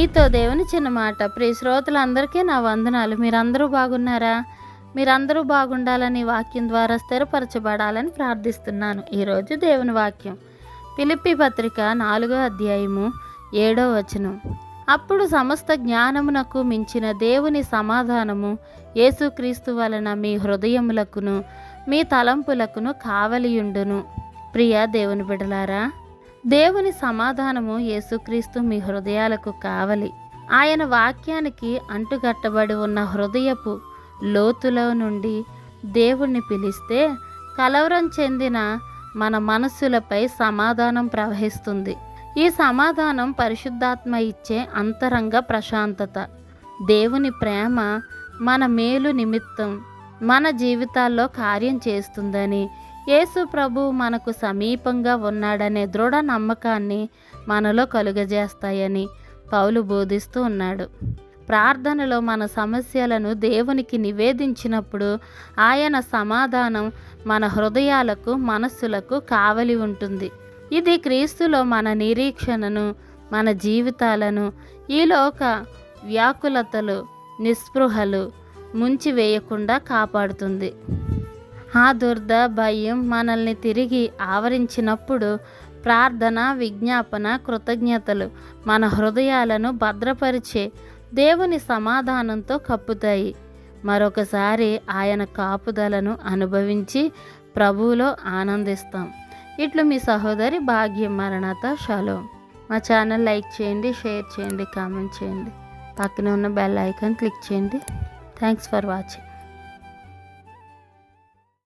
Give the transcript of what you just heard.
మీతో దేవుని చిన్న మాట. ప్రియ శ్రోతలందరికీ నా వందనాలు. మీరందరూ బాగున్నారా? మీరందరూ బాగుండాలని వాక్యం ద్వారా స్థిరపరచబడాలని ప్రార్థిస్తున్నాను. ఈరోజు దేవుని వాక్యం ఫిలిప్పీ పత్రిక 4వ అధ్యాయము 7వ వచనం. అప్పుడు సమస్త జ్ఞానమునకు మించిన దేవుని సమాధానము యేసుక్రీస్తు వలన మీ హృదయములకును మీ తలంపులకును కావలియుండును. ప్రియ దేవుని బిడ్డలారా, దేవుని సమాధానము యేసుక్రీస్తు మీ హృదయాలకు కావలి. ఆయన వాక్యానికి అంటుగట్టబడి ఉన్న హృదయపు లోతులో నుండి దేవుణ్ణి పిలిస్తే కలవరం చెందిన మన మనస్సులపై సమాధానం ప్రవహిస్తుంది. ఈ సమాధానం పరిశుద్ధాత్మ ఇచ్చే అంతరంగ ప్రశాంతత. దేవుని ప్రేమ మన మేలు నిమిత్తం మన జీవితాల్లో కార్యం చేస్తుందని, యేసు ప్రభువు మనకు సమీపంగా ఉన్నాడనే దృఢ నమ్మకాన్ని మనలో కలుగజేస్తాయని పౌలు బోధిస్తూ ఉన్నాడు. ప్రార్థనలో మన సమస్యలను దేవునికి నివేదించినప్పుడు ఆయన సమాధానం మన హృదయాలకు మనస్సులకు కావలి ఉంటుంది. ఇది క్రీస్తులో మన నిరీక్షణను, మన జీవితాలను ఈ లోక వ్యాకులతలు, నిస్పృహలు ముంచివేయకుండా కాపాడుతుంది. ఆ దుర్ద భయం మనల్ని తిరిగి ఆవరించినప్పుడు ప్రార్థన, విజ్ఞాపన, కృతజ్ఞతలు మన హృదయాలను భద్రపరిచే దేవుని సమాధానంతో కప్పుతాయి. మరొకసారి ఆయన కాపుదలను అనుభవించి ప్రభువులో ఆనందిస్తాం. ఇట్లు మీ సహోదరి భాగ్యం. మరణాత. షాలోమ్. మా ఛానల్ లైక్ చేయండి, షేర్ చేయండి, కామెంట్ చేయండి. పక్కనే ఉన్న బెల్ ఐకాన్ క్లిక్ చేయండి. Thanks for watching.